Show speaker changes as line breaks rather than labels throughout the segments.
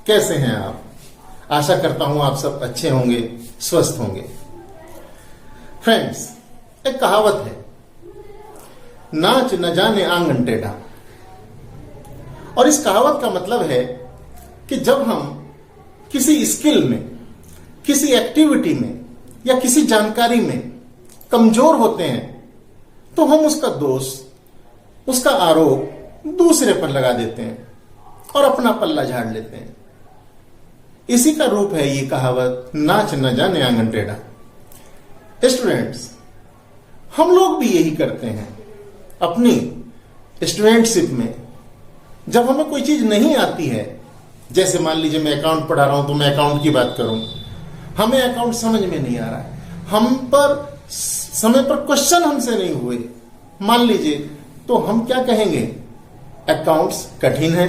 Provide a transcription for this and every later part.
कैसे हैं आप? आशा करता हूं आप सब अच्छे होंगे, स्वस्थ होंगे। फ्रेंड्स, एक कहावत है, नाच न जाने आंगन टेढ़ा। और इस कहावत का मतलब है कि जब हम किसी स्किल में, किसी एक्टिविटी में या किसी जानकारी में कमजोर होते हैं तो हम उसका दोष, उसका आरोप दूसरे पर लगा देते हैं और अपना पल्ला झाड़ लेते हैं। इसी का रूप है ये कहावत, नाच न जाने आंगन टेढ़ा। स्टूडेंट्स, हम लोग भी यही करते हैं अपनी स्टूडेंटशिप में। जब हमें कोई चीज नहीं आती है, जैसे मान लीजिए मैं अकाउंट पढ़ा रहा हूं तो मैं अकाउंट की बात करूं, हमें अकाउंट समझ में नहीं आ रहा है, हम पर समय पर क्वेश्चन हमसे नहीं हुए मान लीजिए, तो हम क्या कहेंगे? अकाउंट्स कठिन है,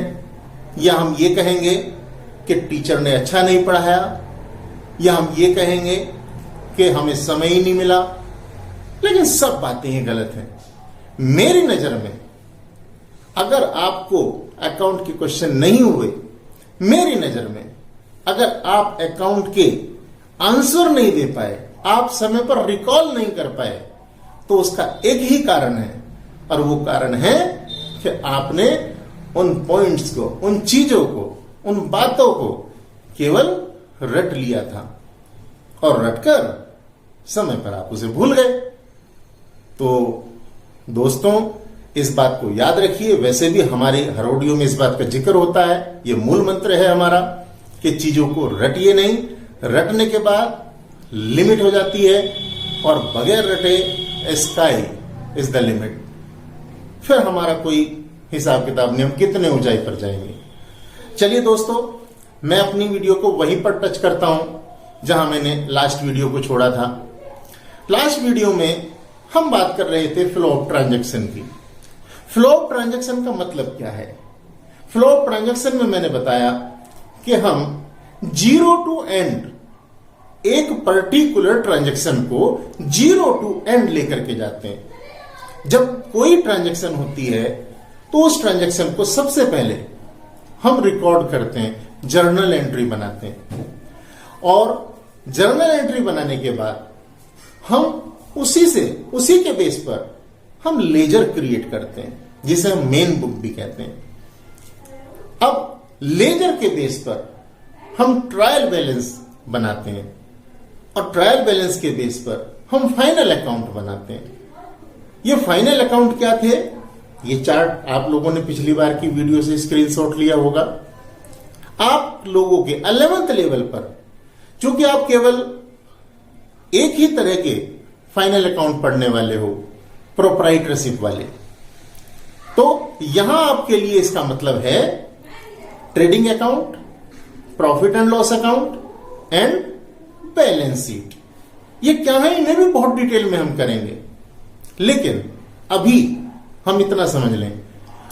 या हम ये कहेंगे कि टीचर ने अच्छा नहीं पढ़ाया, या हम ये कहेंगे कि हमें समय ही नहीं मिला। लेकिन सब बातें ही गलत हैं। मेरी नजर में अगर आपको अकाउंट के क्वेश्चन नहीं हुए, मेरी नजर में अगर आप अकाउंट के आंसर नहीं दे पाए, आप समय पर रिकॉल नहीं कर पाए, तो उसका एक ही कारण है, और वो कारण है कि आपने उन पॉइंट्स को, उन चीजों को, उन बातों को केवल रट लिया था, और रटकर समय पर आप उसे भूल गए। तो दोस्तों, इस बात को याद रखिए। वैसे भी हमारे हर ऑडियो में इस बात का जिक्र होता है, ये मूल मंत्र है हमारा कि चीजों को रटिए नहीं, रटने के बाद लिमिट हो जाती है, और बगैर रटे स्काई इज द लिमिट। फिर हमारा कोई हिसाब किताब नहीं, हम कितने ऊंचाई पर जाएंगे। चलिए दोस्तों, मैं अपनी वीडियो को वहीं पर टच करता हूं जहां मैंने लास्ट वीडियो को छोड़ा था। लास्ट वीडियो में हम बात कर रहे थे फ्लो ऑफ ट्रांजैक्शन की। फ्लो ऑफ ट्रांजैक्शन का मतलब क्या है? फ्लो ऑफ ट्रांजैक्शन में मैंने बताया कि हम जीरो टू एंड, एक पर्टिकुलर ट्रांजैक्शन को जीरो टू एंड लेकर के जाते हैं। जब कोई ट्रांजैक्शन होती है तो उस ट्रांजैक्शन को सबसे पहले हम रिकॉर्ड करते हैं, जर्नल एंट्री बनाते हैं, और जर्नल एंट्री बनाने के बाद हम उसी के बेस पर हम लेजर क्रिएट करते हैं, जिसे हम मेन बुक भी कहते हैं। अब लेजर के बेस पर हम ट्रायल बैलेंस बनाते हैं, और ट्रायल बैलेंस के बेस पर हम फाइनल अकाउंट बनाते हैं। ये फाइनल अकाउंट क्या थे? ये चार्ट आप लोगों ने पिछली बार की वीडियो से स्क्रीनशॉट लिया होगा। आप लोगों के 11th लेवल पर, चूंकि आप केवल एक ही तरह के फाइनल अकाउंट पढ़ने वाले हो, प्रोप्राइटरशिप वाले, तो यहां आपके लिए इसका मतलब है trading account, profit and loss account and balance sheet. ये क्या है, इन्हें भी बहुत डिटेल में हम करेंगे, लेकिन अभी हम इतना समझ लें।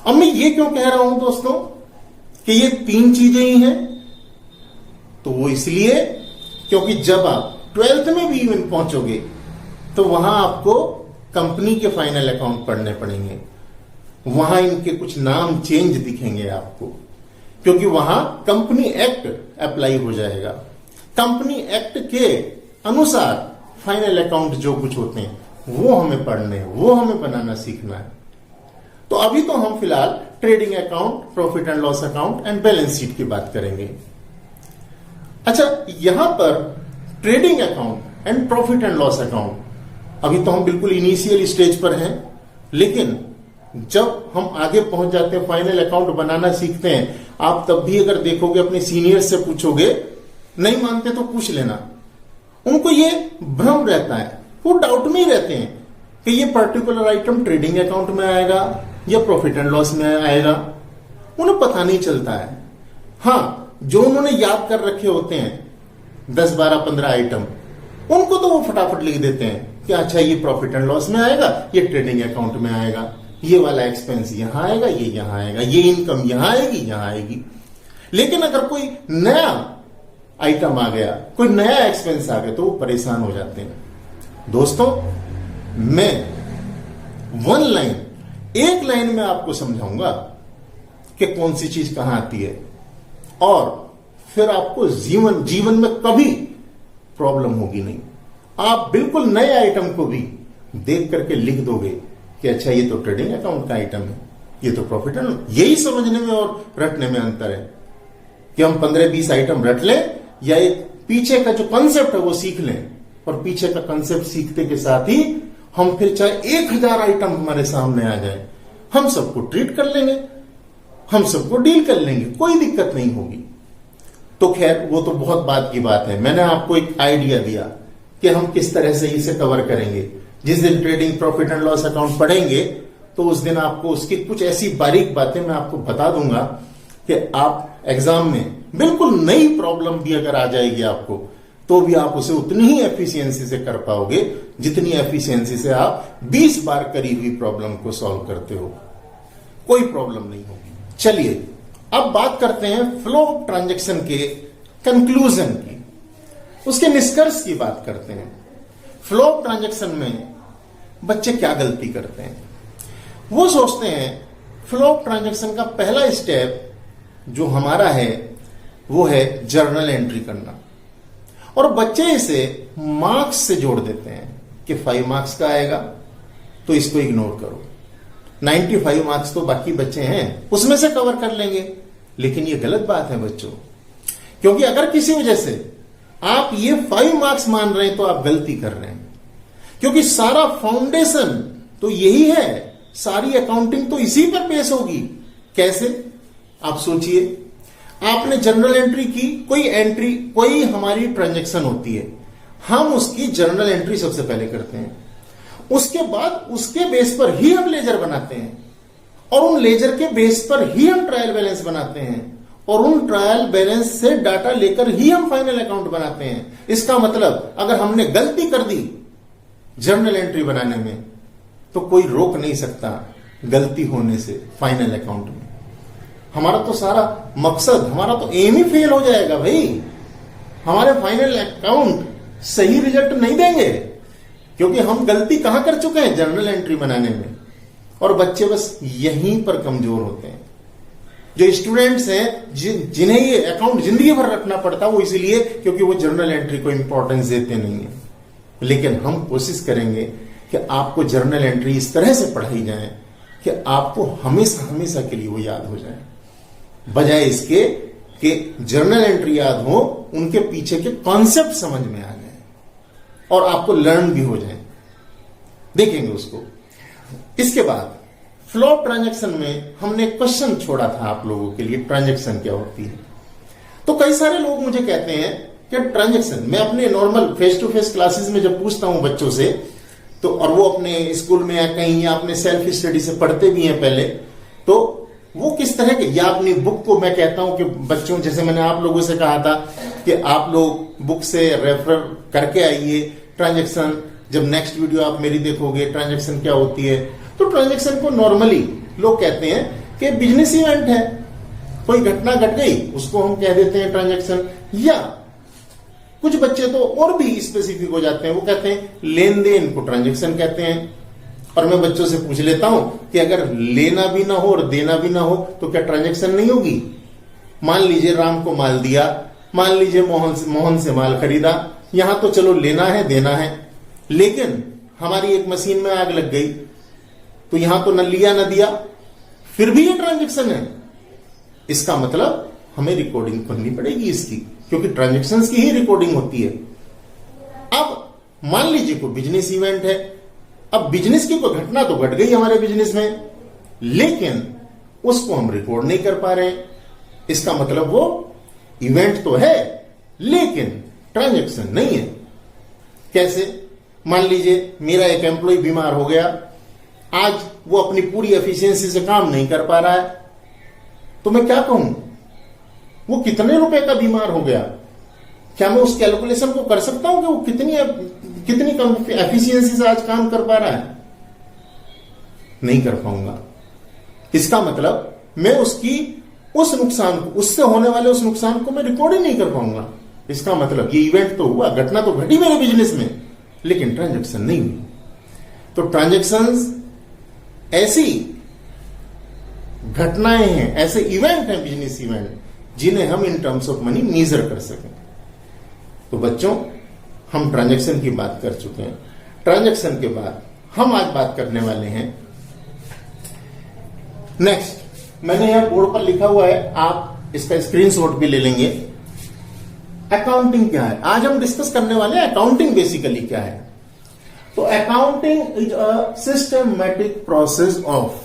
अब मैं ये क्यों कह रहा हूं दोस्तों कि ये तीन चीजें ही हैं? तो वो इसलिए क्योंकि जब आप 12th में भी इवन पहुंचोगे तो वहां आपको कंपनी के फाइनल अकाउंट पढ़ने पड़ेंगे। वहां इनके कुछ नाम चेंज दिखेंगे आपको, क्योंकि वहां कंपनी एक्ट अप्लाई हो जाएगा। कंपनी एक्ट के अनुसार फाइनल अकाउंट जो कुछ होते हैं वो हमें पढ़ने, वो हमें बनाना सीखना है। तो अभी तो हम फिलहाल trading account, profit and loss account and balance sheet की बात करेंगे। अच्छा, यहां पर trading account and profit and loss account, अभी तो हम बिल्कुल इनिशियल स्टेज पर हैं, लेकिन जब हम आगे पहुंच जाते हैं, फाइनल अकाउंट बनाना सीखते हैं, आप तब भी अगर देखोगे, अपने सीनियर से पूछोगे, नहीं मानते तो पूछ लेना, उनको ये भ्रम रहता है, वो डाउट में ही रहते हैं कि ये पर्टिकुलर आइटम ट्रेडिंग अकाउंट में आएगा या प्रॉफिट एंड लॉस में आएगा। उन्हें पता नहीं चलता है। हाँ, जो उन्होंने याद कर रखे होते हैं 10, 12, 15 आइटम, उनको तो वो फटाफट लिख देते हैं कि अच्छा ये प्रॉफिट एंड लॉस में आएगा, ये ट्रेडिंग अकाउंट में आएगा, ये वाला एक्सपेंस यहां आएगा, ये यहां आएगा, ये इनकम यहां आएगी, यहां आएगी। लेकिन अगर कोई नया आइटम आ गया, कोई नया एक्सपेंस आ गया, तो वो परेशान हो जाते हैं। दोस्तों, मैं एक लाइन में आपको समझाऊंगा कि कौन सी चीज कहां आती है, और फिर आपको जीवन में कभी प्रॉब्लम होगी नहीं। आप बिल्कुल नए आइटम को भी देख करके लिख दोगे कि अच्छा ये तो ट्रेडिंग अकाउंट का आइटम है, ये तो प्रॉफिट एंड लॉस। यही समझने में और रटने में अंतर है कि हम 15-20 आइटम रट लें या एक पीछे का जो कंसेप्ट है वो सीख लें, और पीछे का कंसेप्ट सीखते के साथ ही हम फिर चाहे 1000 आइटम हमारे सामने आ जाए, हम सबको ट्रीट कर लेंगे, हम सबको डील कर लेंगे, कोई दिक्कत नहीं होगी। तो खैर वो तो बहुत बात की बात है। मैंने आपको एक आइडिया दिया कि हम किस तरह से इसे कवर करेंगे। जिस दिन trading profit and loss account पढ़ेंगे तो उस दिन आपको उसकी कुछ ऐसी बारीक बातें मैं आपको बता दूंगा कि आप एग्जाम में बिल्कुल नई प्रॉब्लम भी अगर आ जाएगी आपको, तो भी आप उसे उतनी ही एफिशिएंसी से कर पाओगे जितनी एफिशिएंसी से आप 20 बार करी हुई प्रॉब्लम को सॉल्व करते हो। कोई प्रॉब्लम नहीं होगी। चलिए अब बात करते हैं फ्लो ऑफ ट्रांजैक्शन के कंक्लूजन की, उसके निष्कर्ष की बात करते हैं। फ्लो ऑफ ट्रांजैक्शन में बच्चे क्या गलती करते हैं? वो सोचते हैं फ्लो ऑफ ट्रांजैक्शन का पहला स्टेप जो हमारा है वो है जर्नल एंट्री करना, और बच्चे इसे मार्क्स से जोड़ देते हैं कि 5 मार्क्स का आएगा तो इसको इग्नोर करो, 95 मार्क्स तो बाकी बच्चे हैं उसमें से कवर कर लेंगे। लेकिन ये गलत बात है बच्चों, क्योंकि अगर किसी वजह से आप ये 5 मार्क्स मान रहे हैं तो आप गलती कर रहे हैं, क्योंकि सारा फाउंडेशन तो यही है, सारी अकाउंटिंग तो इसी पर बेस होगी। कैसे? आप सोचिए, आपने जर्नल एंट्री की, कोई हमारी ट्रांजैक्शन होती है, हम उसकी जर्नल एंट्री सबसे पहले करते हैं, उसके बाद उसके बेस पर ही हम लेजर बनाते हैं, और उन लेजर के बेस पर ही हम ट्रायल बैलेंस बनाते हैं, और उन ट्रायल बैलेंस से डाटा लेकर ही हम फाइनल अकाउंट बनाते हैं। इसका मतलब अगर हमने गलती कर दी जर्नल एंट्री बनाने में तो कोई रोक नहीं सकता गलती होने से फाइनल अकाउंट में। हमारा तो सारा मकसद, हमारा तो एम ही फेल हो जाएगा भाई। हमारे फाइनल अकाउंट सही रिजल्ट नहीं देंगे, क्योंकि हम गलती कहां कर चुके हैं? जर्नल एंट्री बनाने में। और बच्चे बस यहीं पर कमजोर होते हैं। जो स्टूडेंट्स हैं जिन्हें ये अकाउंट जिंदगी भर रखना पड़ता है, वो इसलिए क्योंकि वो जर्नल एंट्री को इंपॉर्टेंस देते नहीं है। लेकिन हम कोशिश करेंगे कि आपको जर्नल एंट्री इस तरह से पढ़ाई जाए कि आपको हमेशा हमेशा के लिए वो याद हो जाए, बजाय इसके कि जर्नल एंट्री याद हो, उनके पीछे के कॉन्सेप्ट समझ में आ जाए और आपको लर्न भी हो जाए। देखेंगे उसको। इसके बाद फ्लो ऑफ ट्रांजैक्शन में हमने क्वेश्चन छोड़ा था आप लोगों के लिए, ट्रांजैक्शन क्या होती है। तो कई सारे लोग मुझे कहते हैं कि ट्रांजैक्शन, मैं अपने normal face to face classes में जब पूछता हूं बच्चों से, तो और वो अपने स्कूल में या कहीं या अपने सेल्फ स्टडी से पढ़ते भी हैं पहले, तो वो किस तरह के, या अपनी बुक को मैं कहता हूं कि बच्चों, जैसे मैंने आप लोगों से कहा था कि आप लोग बुक से रेफर करके आइए ट्रांजैक्शन, जब नेक्स्ट वीडियो आप मेरी देखोगे ट्रांजैक्शन क्या होती है। तो ट्रांजैक्शन को नॉर्मली लोग कहते हैं कि बिजनेस इवेंट है, कोई घटना घट गई उसको हम कह देते हैं ट्रांजैक्शन, या कुछ बच्चे तो और भी स्पेसिफिक हो जाते हैं, वो कहते हैं लेन देन को ट्रांजैक्शन कहते हैं। और मैं बच्चों से पूछ लेता हूं कि अगर लेना भी ना हो और देना भी ना हो तो क्या ट्रांजैक्शन नहीं होगी? मान लीजिए राम को माल दिया, मान लीजिए मोहन से माल खरीदा, यहां तो चलो लेना है देना है, लेकिन हमारी एक मशीन में आग लग गई तो यहां तो न लिया न दिया, फिर भी ये ट्रांजैक्शन है। इसका मतलब हमें रिकॉर्डिंग करनी पड़ेगी इसकी, क्योंकि ट्रांजैक्शंस की ही रिकॉर्डिंग होती है। अब मान लीजिए कोई बिजनेस इवेंट है, अब बिजनेस की कोई घटना तो घट गई हमारे बिजनेस में, लेकिन उसको हम रिकॉर्ड नहीं कर पा रहे हैं। इसका मतलब वो इवेंट तो है लेकिन ट्रांजैक्शन नहीं है। कैसे? मान लीजिए मेरा एक एम्प्लॉय बीमार हो गया, आज वो अपनी पूरी एफिशिएंसी से काम नहीं कर पा रहा है, तो मैं क्या कहूं वो कितने रुपए का बीमार हो गया? क्या मैं उस कैलकुलेशन को कर सकता हूं कि वो कितनी कम एफिशिएंसी से आज काम कर पा रहा है? नहीं कर पाऊंगा। इसका मतलब मैं उसकी उस नुकसान को, उससे होने वाले उस नुकसान को मैं रिकॉर्ड ही नहीं कर पाऊंगा। इसका मतलब ये इवेंट तो हुआ, घटना तो घटी मेरे बिजनेस में, लेकिन ट्रांजैक्शन नहीं हुई। तो ट्रांजैक्शंस ऐसी घटनाएं हैं, ऐसे इवेंट हैं बिजनेस इवेंट जिन्हें हम in terms of money measure कर सकें। तो बच्चों, हम ट्रांजैक्शन की बात कर चुके हैं। ट्रांजैक्शन के बाद हम आज बात करने वाले हैं नेक्स्ट। मैंने यहां बोर्ड पर लिखा हुआ है, आप इसका स्क्रीनशॉट भी ले लेंगे। अकाउंटिंग क्या है? आज हम डिस्कस करने वाले हैं अकाउंटिंग बेसिकली क्या है। तो accounting is a systematic process of,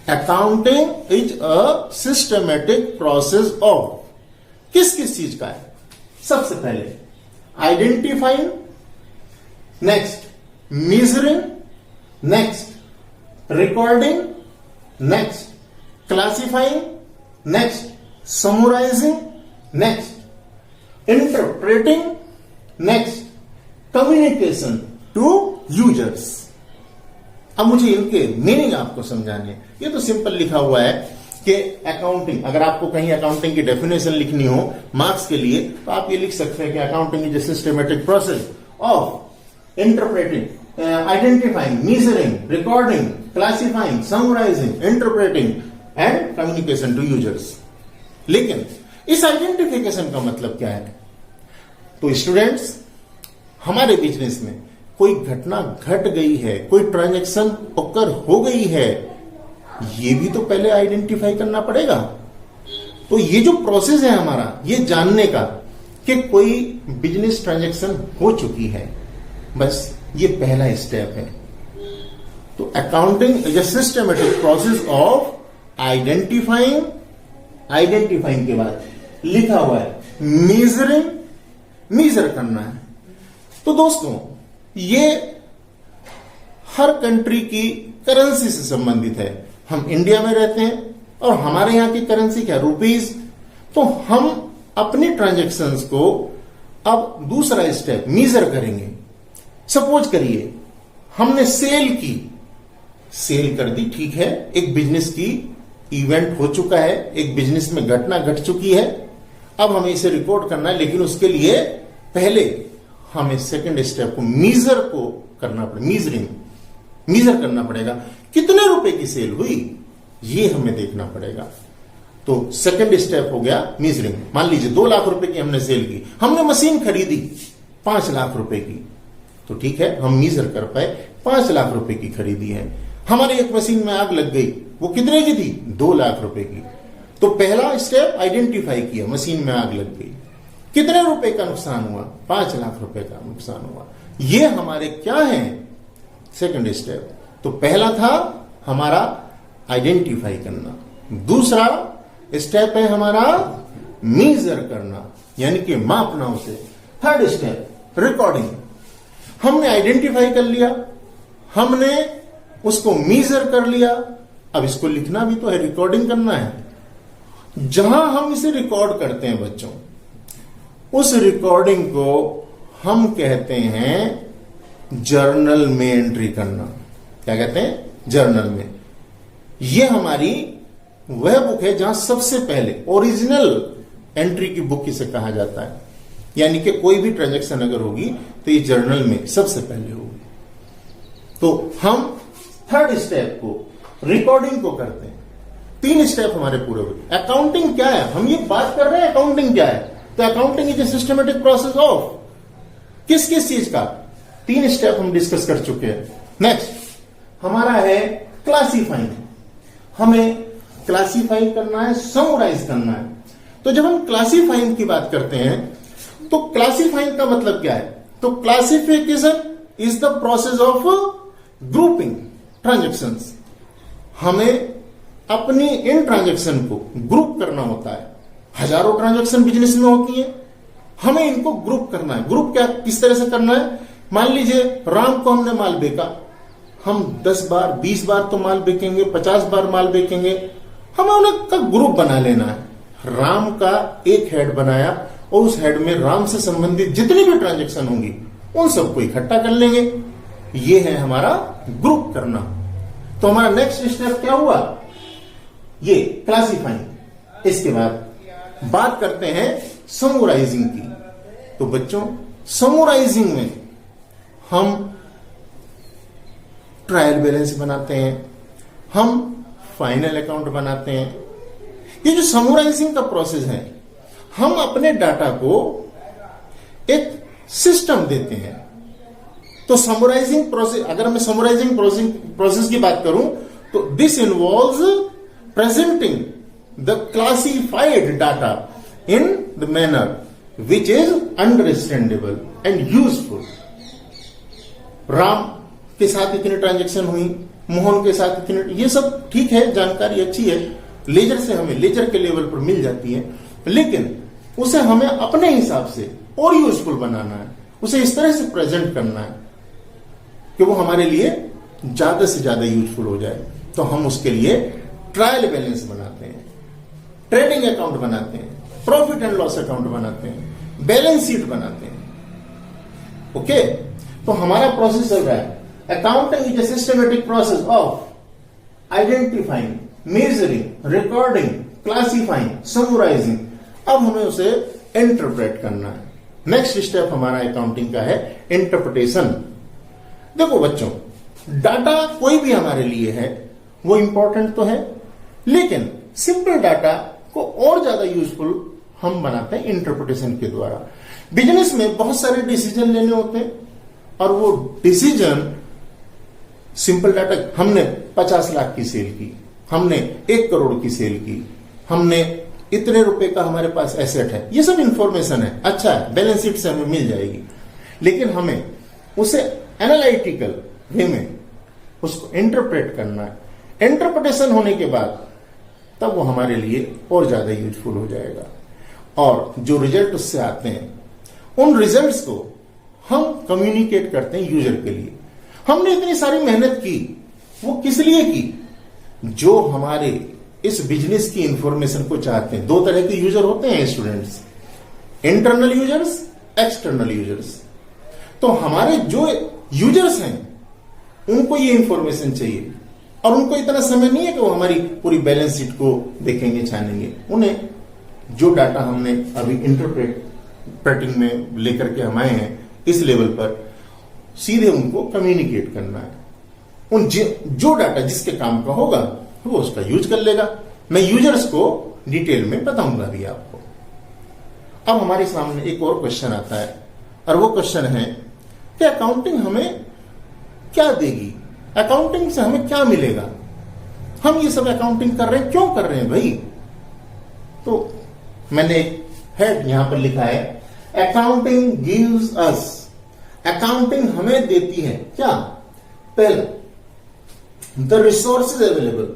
accounting is a systematic process of किस किस चीज का है? सबसे पहले identifying, next measuring, next recording, next classifying, next summarising, next interpreting, next communication to users. अब मुझे इनके मीनिंग आपको समझाने। ये तो सिंपल लिखा हुआ है कि अकाउंटिंग, अगर आपको कहीं अकाउंटिंग की डेफिनेशन लिखनी हो मार्क्स के लिए, तो आप ये लिख सकते हैं कि accounting is a systematic process of interpreting, identifying, measuring, recording, classifying, summarising, interpreting and communication to users. लेकिन इस आइडेंटिफिकेशन का मतलब क्या है? तो स्टूडेंट्स, हमारे बिजनेस में कोई घटना घट गई है, कोई ट्रांजैक्शन ओकर हो गई है, ये भी तो पहले आइडेंटिफाई करना पड़ेगा। तो ये जो प्रोसेस है हमारा, ये जानने का कि कोई बिजनेस ट्रांजैक्शन हो चुकी है, बस ये पहला स्टेप है। तो accounting is a systematic process of identifying, identifying के बाद लिखा हुआ है मेजरिंग, मेजर करना है। तो दोस्तों, ये हर कंट्री की करेंसी से संबंधित है। हम इंडिया में रहते हैं और हमारे यहां की करेंसी क्या? रुपीज। तो हम अपनी ट्रांजैक्शंस को अब दूसरा स्टेप मेजर करेंगे। सपोज करिए हमने सेल की, सेल कर दी, ठीक है, एक बिजनेस की इवेंट हो चुका है, एक बिजनेस में घटना घट चुकी है। अब हमें इसे रिकॉर्ड करना है, लेकिन उसके लिए पहले हमें सेकंड स्टेप को मेजर को करना पड़ेगा, मेजरिंग, मेजर करना पड़ेगा। कितने रुपए की सेल हुई, ये हमें देखना पड़ेगा। तो सेकंड स्टेप हो गया मेजरिंग। मान लीजिए 2 लाख रुपए की हमने सेल की, हमने मशीन खरीदी 5 लाख रुपए की, तो ठीक है, हम मेजर कर पाए 5 लाख रुपए की खरीदी है। हमारे एक मशीन में आग लग गई, वो कितने की थी? 2 लाख रुपए की। तो पहला स्टेप आइडेंटिफाई किया, मशीन में आग लग गई, कितने रुपए का नुकसान हुआ? 5 लाख रुपए का नुकसान हुआ। ये हमारे क्या है? Second step. तो पहला था हमारा आइडेंटिफाई करना, दूसरा स्टेप है हमारा मेजर करना, यानी कि मापना उसे। Third step recording. हमने आइडेंटिफाई कर लिया, हमने उसको मेजर कर लिया, अब इसको लिखना भी तो है, रिकॉर्डिंग करना है। जहां हम इसे रिकॉर्ड करते हैं बच्चों, उस रिकॉर्डिंग को हम कहते हैं जर्नल में एंट्री करना। क्या कहते हैं? जर्नल में। यह हमारी वह बुक है जहां सबसे पहले ओरिजिनल एंट्री की बुक इसे कहा जाता है। यानी कि कोई भी ट्रांजैक्शन अगर होगी तो ये जर्नल में सबसे पहले होगी। तो हम थर्ड स्टेप को, रिकॉर्डिंग को करते हैं। 3 स्टेप हमारे पूरे हुए। अकाउंटिंग क्या है? हम ये बात कर रहे हैं अकाउंटिंग क्या है। तो accounting is A systematic process of किस किस चीज का? 3 स्टेप हम डिस्कस कर चुके हैं। नेक्स्ट हमारा है क्लासिफाइंग। हमें क्लासिफाई करना है, समराइज करना है। तो जब हम क्लासिफाइंग की बात करते हैं, तो क्लासिफाइंग का मतलब क्या है? तो classification is the process of grouping transactions. हमें अपनी इन ट्रांजैक्शन को ग्रुप करना होता है। हजारों ट्रांजैक्शन बिजनेस में होती हैं, हमें इनको ग्रुप करना है। ग्रुप क्या, किस तरह से करना है? मान लीजिए राम को हमने माल बेचा, हम 10 बार 20 बार तो माल बेचेंगे, 50 बार माल बेचेंगे। हमें उनका ग्रुप बना लेना है। राम का एक हेड बनाया और उस हेड में राम से संबंधित जितनी भी ट्रांजैक्शन होंगी उन सबको इकट्ठा कर लेंगे। ये है हमारा ग्रुप करना। तो हमारा नेक्स्ट स्टेप क्या हुआ? ये क्लासिफाइंग। इसके बाद बात करते हैं समराइजिंग की। तो बच्चों, समराइजिंग में हम ट्रायल बैलेंस बनाते हैं, हम फाइनल अकाउंट बनाते हैं। ये जो समराइजिंग का प्रोसेस है, हम अपने डाटा को एक सिस्टम देते हैं। तो समराइजिंग प्रोसेस, अगर मैं समराइजिंग प्रोसेस की बात करूं तो this involves presenting the classified data in the manner which is understandable and useful. Ram के साथ इतनी ट्रांजैक्शन हुई, मोहन के साथ इतनी, ये सब ठीक है, जानकारी अच्छी है, लेजर से हमें लेजर के लेवल पर मिल जाती है, लेकिन उसे हमें अपने हिसाब से और यूजफुल बनाना है, उसे इस तरह से प्रेजेंट करना है कि वो हमारे लिए ज्यादा से ज्यादा यूजफुल हो जाए। तो हम उसके लिए ट्रायल बैलेंस बनाते हैं, ट्रेडिंग अकाउंट बनाते हैं, प्रॉफिट एंड लॉस अकाउंट बनाते हैं, बैलेंस शीट बनाते हैं। ओके, तो हमारा प्रोसेस चल रहा है। Accounting is a systematic process of identifying, measuring, recording, classifying, summarising. अब हमें उसे इंटरप्रेट करना है। नेक्स्ट स्टेप हमारा अकाउंटिंग का है इंटरप्रिटेशन। देखो बच्चों, डाटा कोई भी हमारे लिए है वो इंपॉर्टेंट तो है, लेकिन सिंपल डाटा को और ज्यादा यूजफुल हम बनाते हैं इंटरप्रिटेशन के द्वारा। बिजनेस में बहुत सारे डिसीजन लेने होते हैं और वो डिसीजन सिंपल डाटा, हमने 50 लाख की सेल की, हमने 1 करोड़ की सेल की, हमने इतने रुपए का हमारे पास एसेट है, ये सब इंफॉर्मेशन है, अच्छा है, बैलेंस शीट से हमें मिल जाएगी, लेकिन हमें उसे एनालिटिकल वे में उसको इंटरप्रेट करना है। इंटरप्रिटेशन होने के बाद तब वो हमारे लिए और ज्यादा यूजफुल हो जाएगा, और जो रिजल्ट उससे आते हैं उन रिजल्ट्स को हम कम्युनिकेट करते हैं यूजर के लिए। हमने इतनी सारी मेहनत की, वो किस लिए की? जो हमारे इस बिजनेस की इंफॉर्मेशन को चाहते हैं। 2 तरह के यूजर होते हैं students, internal users, external users. तो हमारे जो यूजर्स हैं उनको ये इंफॉर्मेशन चाहिए, और उनको इतना समय नहीं है कि वो हमारी पूरी बैलेंस शीट को देखेंगे, छानेंगे। उन्हें जो डाटा हमने अभी इंटरप्रेटिंग में लेकर के हम आए हैं इस लेवल पर, सीधे उनको कम्युनिकेट करना है। उन जो डाटा जिसके काम का होगा वो उसका यूज कर लेगा। मैं यूजर्स को डिटेल में बताऊंगा भी आपको। अब हमारे सामने एक और क्वेश्चन आता है, और वो क्वेश्चन है कि अकाउंटिंग हमें क्या देगी, अकाउंटिंग से हमें क्या मिलेगा, हम ये सब अकाउंटिंग कर रहे हैं, क्यों कर रहे हैं भाई? तो मैंने एक हेड यहां पर लिखा है, अकाउंटिंग गिव्स अस। अकाउंटिंग हमें देती है क्या? पहले द रिसोर्सेज अवेलेबल,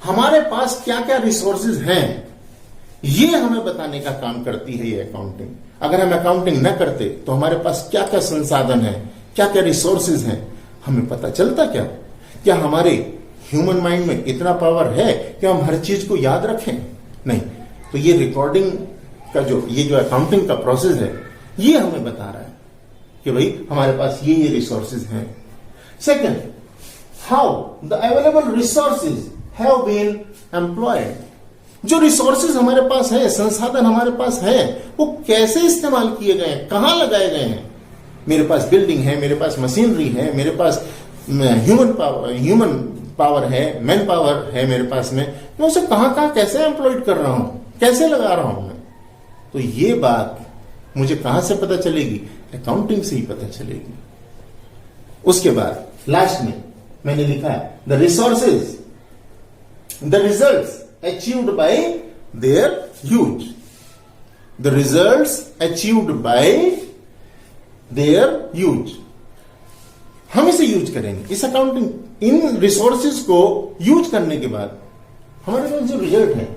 हमारे पास क्या क्या रिसोर्सेज हैं ये हमें बताने का काम करती है ये अकाउंटिंग। अगर हम अकाउंटिंग न करते तो हमारे पास क्या क्या संसाधन है, क्या क्या रिसोर्सेज हैं, हमें पता चलता क्या? क्या हमारे ह्यूमन माइंड में इतना पावर है कि हम हर चीज को याद रखें? नहीं। तो ये रिकॉर्डिंग का ये जो अकाउंटिंग का प्रोसेस है ये हमें बता रहा है कि भाई हमारे पास ये रिसोर्सेज हैं। Second, how the available resources have been employed. जो रिसोर्सेज हमारे पास है, संसाधन हमारे पास है, वो कैसे इस्तेमाल किए गए हैं, कहां लगाए गए हैं। मेरे पास बिल्डिंग है, मेरे पास मशीनरी है, मेरे पास ह्यूमन पावर है, मैन पावर है मेरे पास में, मैं उसे कहां कहां कैसे एम्प्लॉयड कर रहा हूं, कैसे लगा रहा हूं मैं। तो ये बात मुझे कहां से पता चलेगी? अकाउंटिंग से ही पता चलेगी। उसके बाद लास्ट में मैंने लिखा है the resources, the results achieved by there use. The results achieved by there use, हम इसे यूज करेंगे। इस अकाउंटिंग, इन रिसोर्सेज को यूज करने के बाद हमारे पास जो रिजल्ट है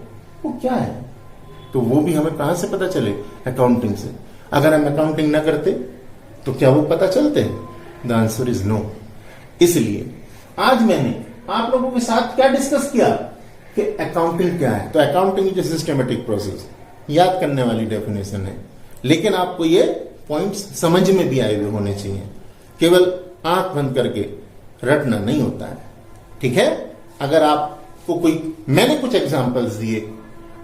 वो क्या है, तो वो भी हमें कहां से पता चले? अकाउंटिंग से। अगर हम अकाउंटिंग ना करते तो क्या वो पता चलते? The answer is no. इसलिए आज मैंने आप लोगों के साथ क्या डिस्कस किया कि अकाउंटिंग क्या है। तो accounting is a systematic process, याद करने वाली डेफिनेशन है, लेकिन आपको ये पॉइंट्स समझ में भी आए हुए होने चाहिए। केवल आंख बंद करके रटना नहीं होता है, ठीक है? अगर आपको कोई, मैंने कुछ एग्जांपल्स दिए,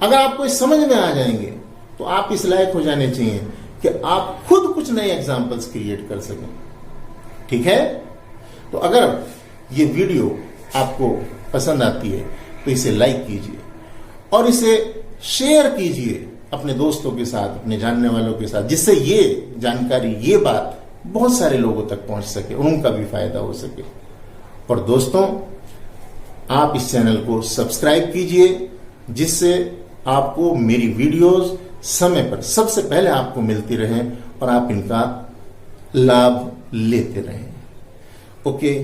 अगर आपको इस समझ में आ जाएंगे तो आप इस लायक हो जाने चाहिए कि आप खुद कुछ नए एग्जांपल्स क्रिएट कर सकें, ठीक है? तो अगर ये वीडियो आपको पसंद आती है तो इसे लाइक कीजिए, और इसे शेयर कीजिए अपने दोस्तों के साथ, अपने जानने वालों के साथ, जिससे ये जानकारी, ये बात बहुत सारे लोगों तक पहुंच सके, उनका भी फायदा हो सके। और दोस्तों, आप इस चैनल को सब्सक्राइब कीजिए, जिससे आपको मेरी वीडियोस समय पर सबसे पहले आपको मिलती रहें और आप इनका लाभ लेते रहें। ओके।